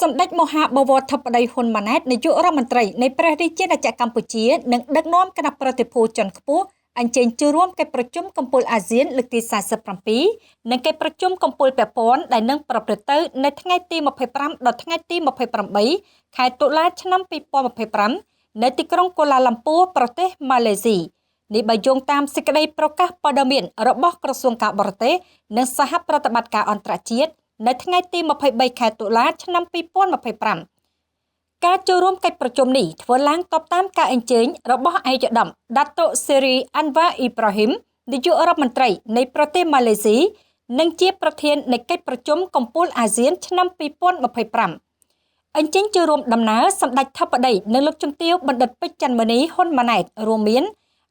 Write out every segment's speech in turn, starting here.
សម្ដេចមហាបវរធិបតីហ៊ុនម៉ាណែតនាយករដ្ឋមន្ត្រីនៃព្រះរាជាណាចក្រកម្ពុជានិងដឹកនាំគណៈប្រតិភូជាន់ខ្ពស់អញ្ជើញចូលរួមកិច្ចប្រជុំកំពូលអាស៊ានលើកទី47និងកិច្ចប្រជុំកំពូលពាក់ព័ន្ធដែលនឹងប្រព្រឹត្តទៅនៅថ្ងៃទី25ដល់ថ្ងៃទី28ខែតុលាឆ្នាំ2025នៅទីក្រុងកូឡាឡាំពួរប្រទេសម៉ាឡេស៊ីនេះបើយោងតាមសេចក្តីប្រកាសព័ត៌មានរបស់ក្រសួងការបរទេសនិងសហប្រតិបត្តិការអន្តរជាតិនៅថ្ងៃទី23ខែតុលាឆ្នាំ2025ការចូលរួមកិច្ចប្រជុំនេះធ្វើឡើងតបតាមការអញ្ជើញរបស់ឯកឧត្តមដាតូសេរីអាន់វ៉ាអ៊ីប្រាហ៊ីមនាយករដ្ឋមន្ត្រីនៃប្រទេសម៉ាឡេស៊ីនិងជាប្រធាននៃកិច្ចប្រជុំកំពូលអាស៊ានឆ្នាំ2025អញ្ជើញចូលរួមដំណើរសម្ដេចធិបតីនិងលោកជំទាវបណ្ឌិតពេជ្រច័ន្ទមុនីហ៊ុនម៉ាណែតរួមមាន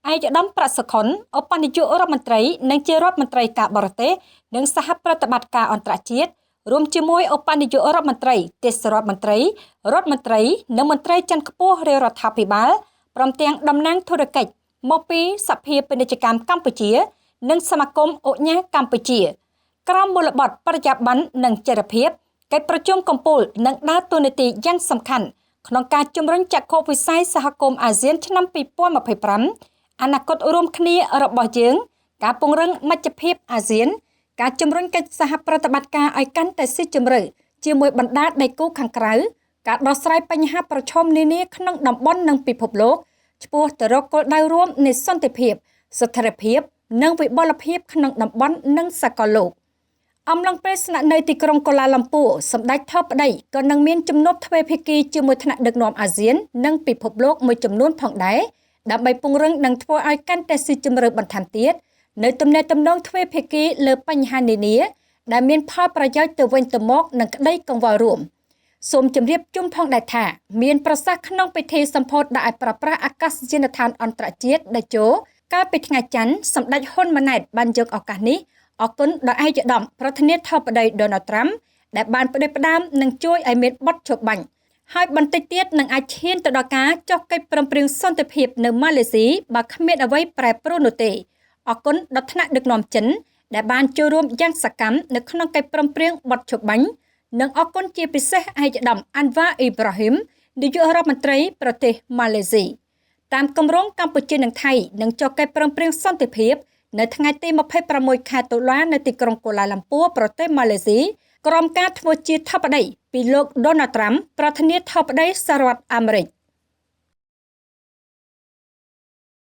ឯកឧត្តមប្រាក់សុខុនឧបនាយករដ្ឋមន្ត្រីនិងជារដ្ឋមន្ត្រីការបរទេសនិងសហប្រតិបត្តិការអន្តរជាតិរួមជាមួយឧបនាយករដ្ឋមន្ត្រីទេសរដ្ឋមន្ត្រីរដ្ឋមន្ត្រីនិងមន្ត្រីជាន់ខ្ពស់រាជរដ្ឋាភិបាលព្រមទាំងតំណាងធុរកិច្ចមកពីសភាពាណិជ្ជកម្មកម្ពុជានិងសមាគមឧញ្ញាកម្ពុជាក្រោមមូលបត្របរិយាបន្ននិងចីរភាពកិច្ចប្រជុំកំពូលនឹងដើរតួនាទីយ៉ាងសំខាន់ក្នុងការជំរុញចក្ខុវិស័យសហគមន៍អាស៊ានឆ្នាំ2025អនាគតរួមគ្នារបស់យើងការពង្រឹងមជ្ឈភាពអាស៊ានការជំរុញកិច្ចសហប្រតិបត្តិការឲ្យកាន់តែស៊ីជម្រៅជាមួយបណ្ដាដៃគូខាងក្រៅការដោះស្រាយបញ្ហាប្រឈមនានាក្នុងតំបន់និងពិភពលោកឆ្ពោះទៅរកគោលដៅរួមនៃសន្តិភាពស្ថិរភាពនិងវិបុលភាពក្នុងតំបន់និងសកលលោកអំឡុងពេលស្នាក់នៅទីក្រុងកូឡាឡាំពួរសម្ដេចធិបតីក៏នឹងមានជំនួបទ្វេភាគីជាមួយថ្នាក់ដឹកនាំអាស៊ាននិងពិភពលោកមួយចំនួនផងដែរដើម្បីពង្រឹងនិងធ្វើឲ្យកាន់តែស៊ីជម្រៅបន្ថែមទៀតនៅទំនាក់ទំនងទ្វេភាគីលើបញ្ហានានាដែលមានផលប្រយោជន៍ទៅវិញទៅមកនិងក្តីកង្វល់រួមសូមជម្រាបជូនផងដែរថាមានប្រសាសន៍ក្នុងពិធីសម្ពោធដាក់ឲ្យប្រើប្រាស់អាកាសយានដ្ឋានអន្តរជាតិដេជោកាលពីថ្ងៃច័ន្ទសម្ដេចហ៊ុនម៉ាណែតបានយកឱកាសនេះអរគុណដល់ឯកឧត្តមប្រធានាធិបតីដូណាល់ត្រាំដែលបានផ្ដេសផ្ដាំនិងជួយឲ្យមានបទឈប់បាញ់ហើយបន្តិចទៀតនឹងអាចឈានទៅដល់ការចុះកិច្ចព្រមព្រៀងសន្តិភាពនៅម៉ាឡេស៊ីបើគ្មានអ្វីប្រែប្រួលនោះទេអរគុណដល់ថ្នាក់ដឹកនាំចិនដែលបានចូលរួមយ៉ាងសកម្មនៅក្នុងកិច្ចព្រមព្រៀងបទឈប់បាញ់និងអរគុណជាពិសេសឯកឧត្តមអាន់វ៉ាអ៊ីប្រាហ៊ីមនាយករដ្ឋមន្ត្រីប្រទេសម៉ាឡេស៊ីតាមគម្រោងកម្ពុជានិងថៃនឹងចុះកិច្ចព្រមព្រៀងសន្តិភាពនៅថ្ងៃទី26ខែតុលានៅទីក្រុងកូឡាឡាំពួរប្រទេសម៉ាឡេស៊ីក្រោមការធ្វើជាធិបតីពីលោកដូណាល់ត្រាំប្រធានាធិបតីសហរដ្ឋអាមេរិក